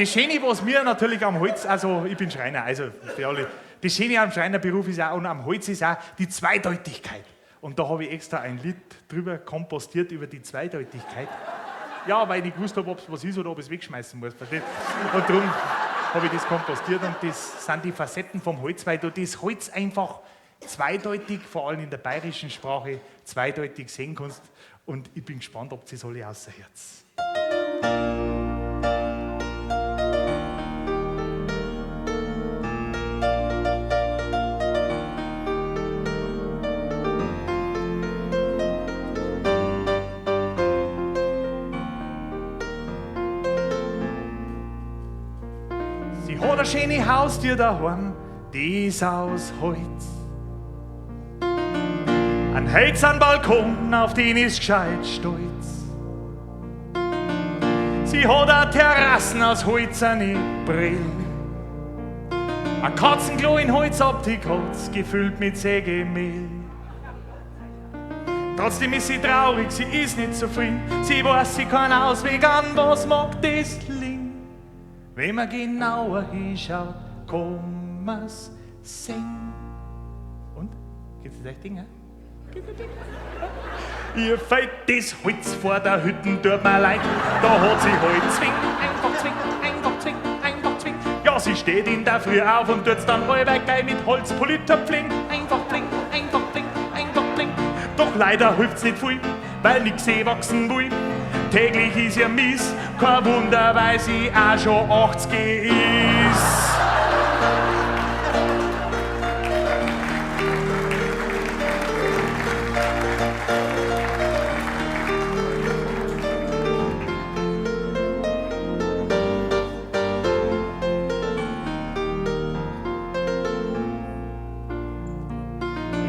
Das Schöne, was mir natürlich am Holz, also ich bin Schreiner, also für alle, das Schöne am Schreinerberuf ist auch und am Holz ist auch die Zweideutigkeit. Und da habe ich extra ein Lied drüber kompostiert über die Zweideutigkeit. Ja, weil ich gewusst habe, ob es was ist oder ob ich es wegschmeißen muss. Versteht? Und darum habe ich das kompostiert und das sind die Facetten vom Holz, weil du das Holz einfach zweideutig, vor allem in der bayerischen Sprache, zweideutig sehen kannst. Und ich bin gespannt, ob das alle außer Herz. Sie hat ein schönes Haustier daheim, die ist aus Holz. Ein hölzernen Balkon, auf den ist gescheit stolz. Sie hat auch Terrassen aus holzerne Brillen. Ein Katzenklo in Holzoptik hat's, gefüllt mit Sägemehl. Trotzdem ist sie traurig, sie ist nicht zufrieden. Sie weiß, sie kann Ausweg an, was mag das Ling. Wenn man genauer hinschaut, kann man's sehen. Und? Geht's das echt Ding, hä? Ihr fällt das Holz vor der Hütten, tut mir leid. Da hat sie halt zwing, einfach zwing, einfach zwing, einfach zwing. Ja, sie steht in der Früh auf und tut's dann allweil gleich mit Holzpoliter fling. Einfach fling, einfach fling, einfach fling. Doch leider hilft's nicht viel, weil nix wachsen will. Täglich ist ihr mies, kein Wunder, weil sie auch schon 80 ist.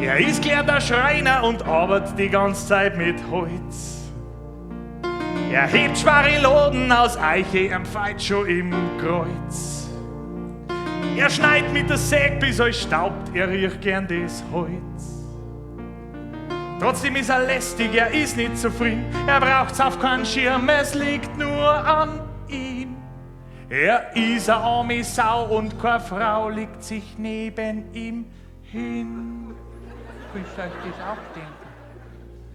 Er ist gelernter Schreiner und arbeitet die ganze Zeit mit Holz. Er hebt schwere Laden aus Eiche, er pfeift schon im Kreuz. Er schneidet mit der Säge, bis er staubt, er riecht gern das Holz. Trotzdem ist er lästig, er ist nicht zufrieden, er braucht's auf keinen Schirm, es liegt nur an ihm. Er ist eine arme Sau und keine Frau liegt sich neben ihm hin. Könnt ihr euch das auch denken?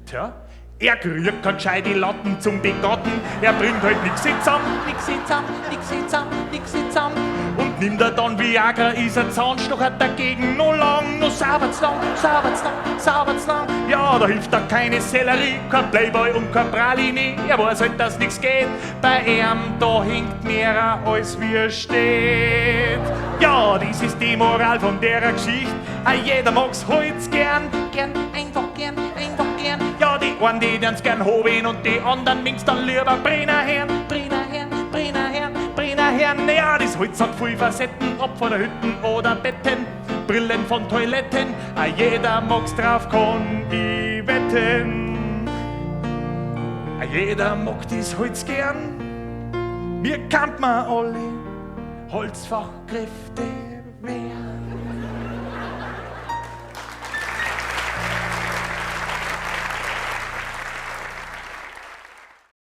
Tja, er kriegt keine gescheite Latten zum Begatten, er bringt halt nix zusammen, nix zusammen, nix zusammen, nix zusammen. Und nimmt er dann Viagra, ist er Zahnstocher dagegen, no lang, no saubert's lang, saubert's lang, saubert's lang. Ja, da hilft da keine Sellerie, kein Playboy und kein Praline, er weiß halt, dass nix geht, bei ihm da hinkt mehr als wir steht. Ja, das ist die Moral von der Geschichte, jeder mag's Holz gern, gern, einfach gern, einfach gern. Ja, die einen, die den's gern haben und die anderen winks dann lieber Brenner Herrn, Brenner Herrn, Brenner Herrn, Brenner Herrn. Ja, das Holz hat viel Facetten, ob von der Hütten oder Betten, Brillen von Toiletten, jeder mag's drauf, kann ich wetten. Jeder mag das Holz gern, mir kann man alle Holzfachkräfte werden.